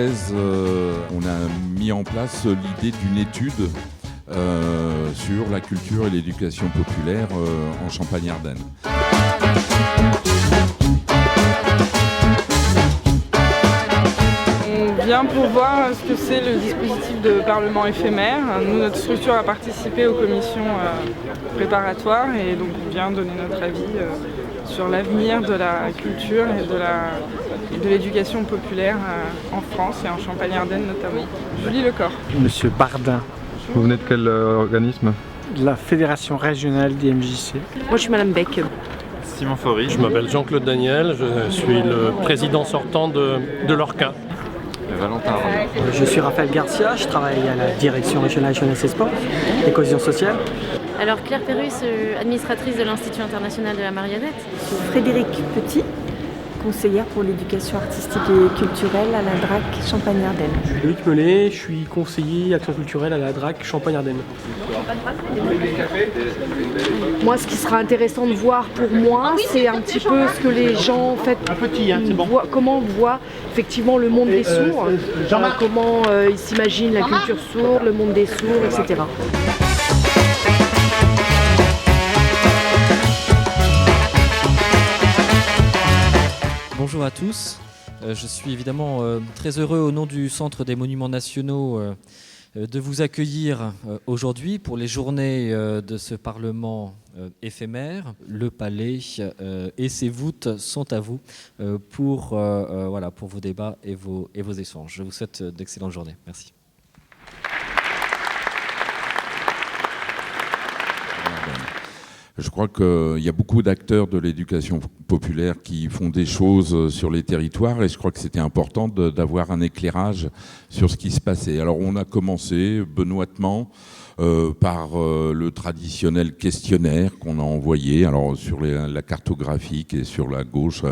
thèse, on a mis en place l'idée d'une étude sur la culture et l'éducation populaire en Champagne-Ardenne. On vient pour voir ce que c'est le dispositif de parlement éphémère. Nous, notre structure a participé aux commissions préparatoires et donc on vient donner notre avis sur l'avenir de la culture et de l'éducation populaire en France et en Champagne-Ardenne notamment. Julie Lecor. Monsieur Bardin. Vous venez de quel organisme ? De la Fédération régionale des MJC. Moi je suis Madame Beck. Simon Faury. Je m'appelle Jean-Claude Daniel, je suis le président sortant de l'ORCA. Valentin Arnaud. Je suis Raphaël Garcia, je travaille à la direction régionale jeunesse et sport et cohésion sociale. Alors Claire Perrus, administratrice de l'Institut international de la marionnette. Frédéric Petit, conseillère pour l'éducation artistique et culturelle à la DRAC Champagne-Ardenne. Loïc Mellet, je suis conseiller action culturelle à la DRAC Champagne-Ardenne. Moi, ce qui sera intéressant de voir pour moi, c'est un petit peu ce que les gens en fait, voient, comment voient effectivement le monde des sourds, comment ils s'imaginent la culture sourde, le monde des sourds, etc. Bonjour à tous, je suis évidemment très heureux au nom du Centre des Monuments Nationaux de vous accueillir aujourd'hui pour les journées de ce Parlement éphémère. Le Palais et ses voûtes sont à vous pour vos débats et vos échanges. Je vous souhaite d'excellentes journées. Merci. Je crois qu'il y a beaucoup d'acteurs de l'éducation populaire qui font des choses sur les territoires et je crois que c'était important d'avoir un éclairage sur ce qui se passait. Alors on a commencé benoîtement par le traditionnel questionnaire qu'on a envoyé. Alors sur la cartographique et sur la gauche,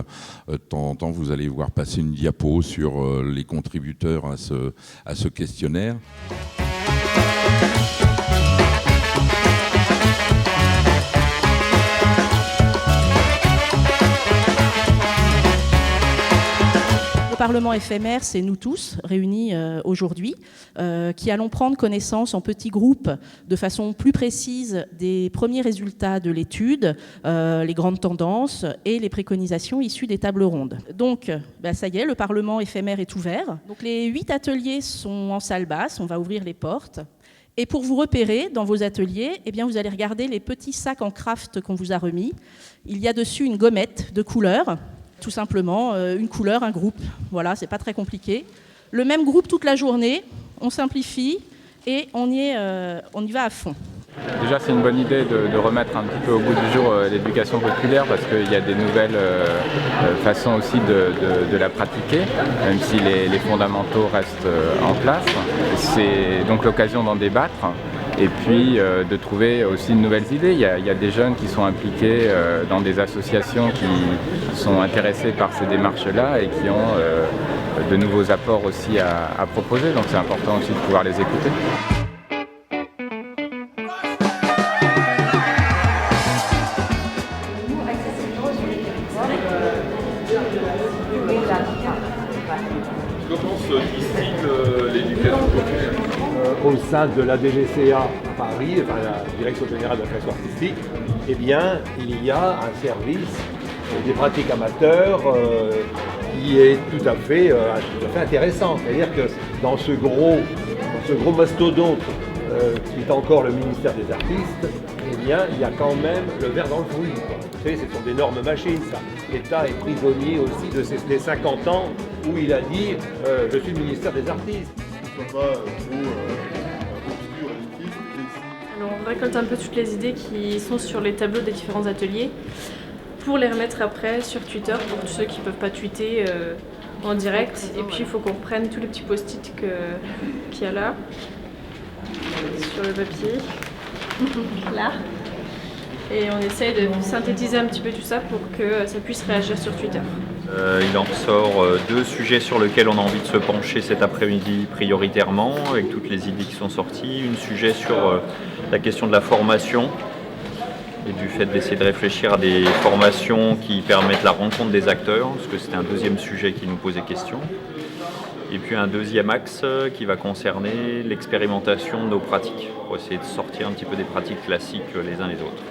de temps en temps vous allez voir passer une diapo sur les contributeurs à ce questionnaire. Le Parlement éphémère, c'est nous tous réunis aujourd'hui, qui allons prendre connaissance en petits groupes de façon plus précise des premiers résultats de l'étude, les grandes tendances et les préconisations issues des tables rondes. Donc, ça y est, le Parlement éphémère est ouvert. Donc, les 8 ateliers sont en salle basse, on va ouvrir les portes. Et pour vous repérer dans vos ateliers, eh bien, vous allez regarder les petits sacs en craft qu'on vous a remis. Il y a dessus une gommette de couleurs. Tout simplement, une couleur, un groupe. Voilà, c'est pas très compliqué. Le même groupe toute la journée, on simplifie et on y va à fond. Déjà, c'est une bonne idée de remettre un petit peu au goût du jour l'éducation populaire parce qu'il y a des nouvelles façons aussi de la pratiquer, même si les fondamentaux restent en place. C'est donc l'occasion d'en débattre. Et puis de trouver aussi de nouvelles idées. Il y a des jeunes qui sont impliqués dans des associations qui sont intéressés par ces démarches-là et qui ont de nouveaux apports aussi à proposer. Donc c'est important aussi de pouvoir les écouter. Comment se distille l'éducation populaire ? Au sein de la DGCA à Paris, enfin la Direction Générale de la Création Artistique, eh bien, il y a un service des pratiques amateurs qui est tout à fait intéressant. C'est-à-dire que dans ce gros mastodonte qui est encore le ministère des Artistes, eh bien, il y a quand même le ver dans le fruit. Vous savez, ce sont d'énormes machines, ça. L'État est prisonnier aussi de ces 50 ans où il a dit « je suis le ministère des Artistes ». Alors on récolte un peu toutes les idées qui sont sur les tableaux des différents ateliers pour les remettre après sur Twitter pour tous ceux qui ne peuvent pas tweeter en direct. Et puis il faut qu'on reprenne tous les petits post-it qu'il y a là, sur le papier, là. Et on essaye de synthétiser un petit peu tout ça pour que ça puisse réagir sur Twitter. Il en ressort 2 sujets sur lesquels on a envie de se pencher cet après-midi prioritairement, avec toutes les idées qui sont sorties. Un sujet sur la question de la formation et du fait d'essayer de réfléchir à des formations qui permettent la rencontre des acteurs, parce que c'était un deuxième sujet qui nous posait question. Et puis un deuxième axe qui va concerner l'expérimentation de nos pratiques, pour essayer de sortir un petit peu des pratiques classiques les uns les autres.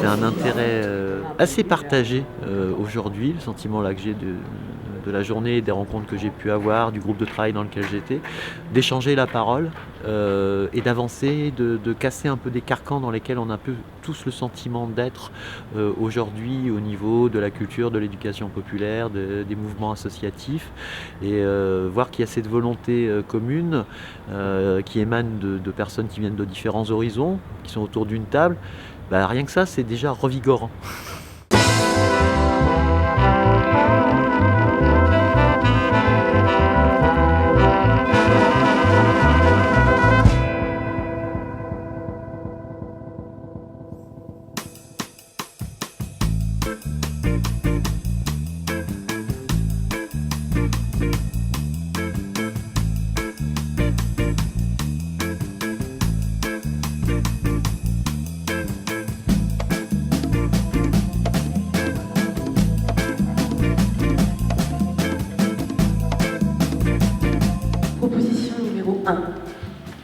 Un intérêt assez partagé aujourd'hui, le sentiment là que j'ai de la journée, des rencontres que j'ai pu avoir, du groupe de travail dans lequel j'étais, d'échanger la parole et d'avancer, de casser un peu des carcans dans lesquels on a un peu tous le sentiment d'être aujourd'hui au niveau de la culture, de l'éducation populaire, des mouvements associatifs, et voir qu'il y a cette volonté commune qui émane de personnes qui viennent de différents horizons, qui sont autour d'une table. Bah, rien que ça, c'est déjà revigorant.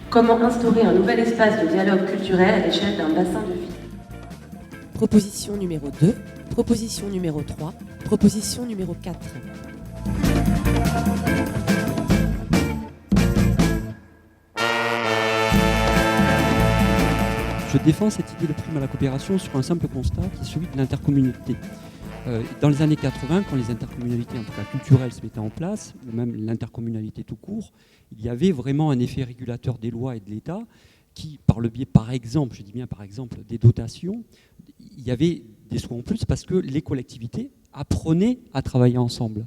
Comment instaurer un nouvel espace de dialogue culturel à l'échelle d'un bassin de vie? Proposition numéro 2, proposition numéro 3, proposition numéro 4. Je défends cette idée de prime à la coopération sur un simple constat qui est celui de l'intercommunalité. Dans les années 80, quand les intercommunalités, en tout cas culturelles, se mettaient en place, ou même l'intercommunalité tout court, il y avait vraiment un effet régulateur des lois et de l'État qui, par le biais, par exemple, je dis bien par exemple, des dotations, il y avait des sous en plus parce que les collectivités apprenaient à travailler ensemble.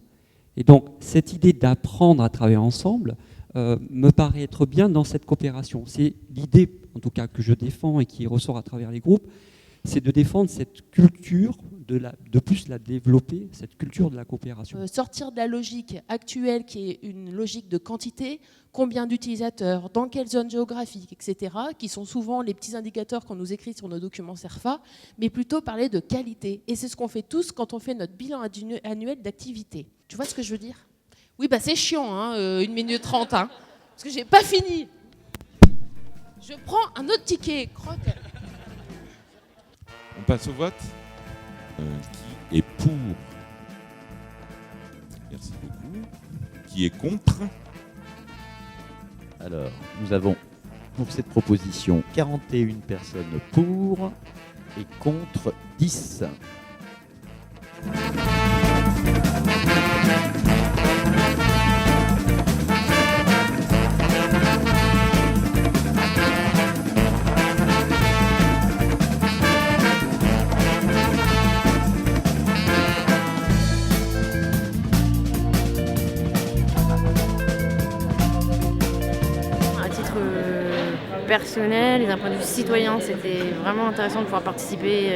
Et donc, cette idée d'apprendre à travailler ensemble me paraît être bien dans cette coopération. C'est l'idée, en tout cas, que je défends et qui ressort à travers les groupes, c'est de défendre cette culture, de plus la développer, cette culture de la coopération. Sortir de la logique actuelle qui est une logique de quantité, combien d'utilisateurs, dans quelle zone géographique, etc., qui sont souvent les petits indicateurs qu'on nous écrit sur nos documents CERFA, mais plutôt parler de qualité. Et c'est ce qu'on fait tous quand on fait notre bilan annuel d'activité. Tu vois ce que je veux dire? Oui, bah c'est chiant, hein, 1 minute 30, hein, parce que j'ai pas fini. Je prends un autre ticket, croque. On passe au vote. Qui est pour? Merci beaucoup. Qui est contre? Alors, nous avons pour cette proposition 41 personnes pour et contre 10. Personnel et d'un point de vue citoyen, c'était vraiment intéressant de pouvoir participer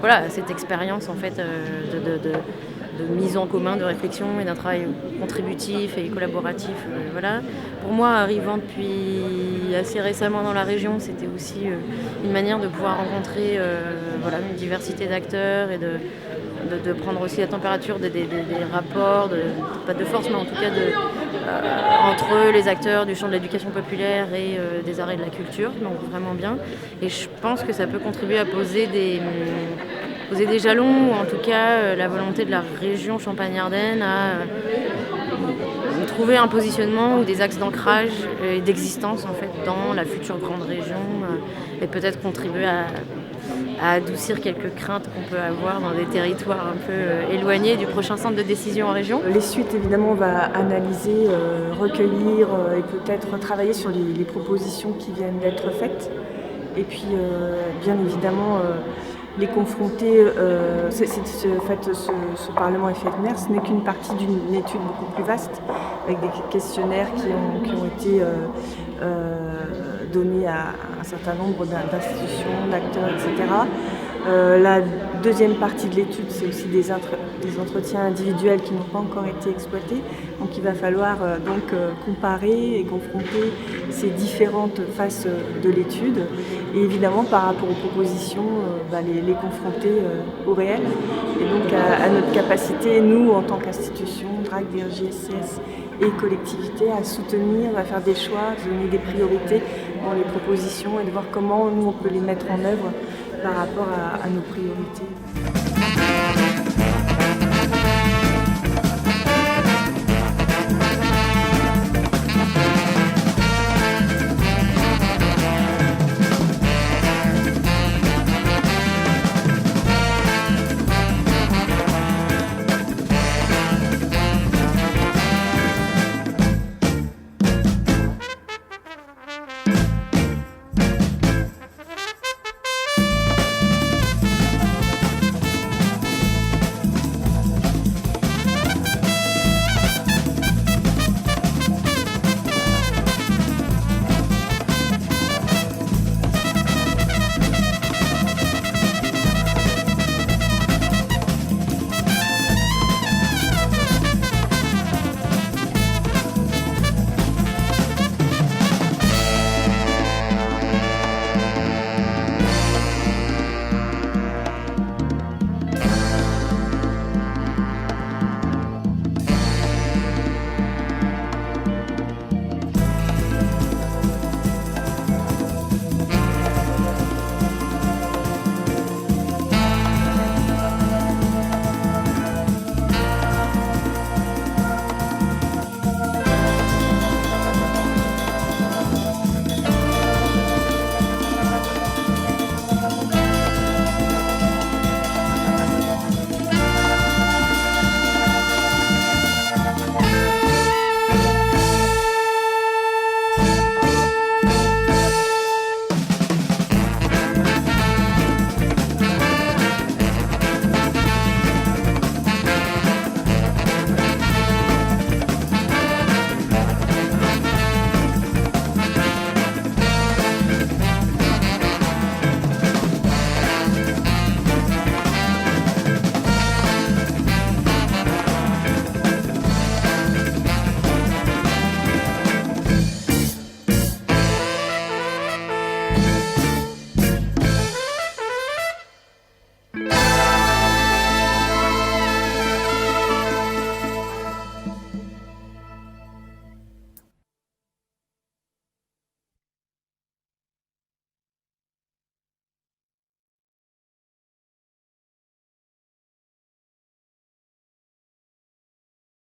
à cette expérience en fait, de mise en commun, de réflexion et d'un travail contributif et collaboratif. Voilà. Pour moi, arrivant depuis assez récemment dans la région, c'était aussi une manière de pouvoir rencontrer une diversité d'acteurs et de prendre aussi la température des rapports, pas de force, mais en tout cas entre les acteurs du champ de l'éducation populaire et des arts et de la culture, donc vraiment bien. Et je pense que ça peut contribuer à poser des jalons, ou en tout cas la volonté de la région Champagne-Ardenne à trouver un positionnement ou des axes d'ancrage et d'existence en fait, dans la future grande région et peut-être contribuer à adoucir quelques craintes qu'on peut avoir dans des territoires un peu éloignés du prochain centre de décision en région. Les suites, évidemment, on va analyser, recueillir et peut-être travailler sur les propositions qui viennent d'être faites. Et puis, bien évidemment, les confronter. Ce Parlement éphémère, ce n'est qu'une partie d'une étude beaucoup plus vaste, avec des questionnaires qui ont été donnés à un certain nombre d'institutions, d'acteurs, etc. La deuxième partie de l'étude, c'est aussi des entretiens individuels qui n'ont pas encore été exploités. Donc il va falloir comparer et confronter ces différentes faces de l'étude et évidemment par rapport aux propositions, les confronter au réel et donc à notre capacité, nous en tant qu'institution, DRAC, DRJSCS et collectivité, à soutenir, à faire des choix, à donner des priorités dans les propositions et de voir comment nous on peut les mettre en œuvre par rapport à nos priorités.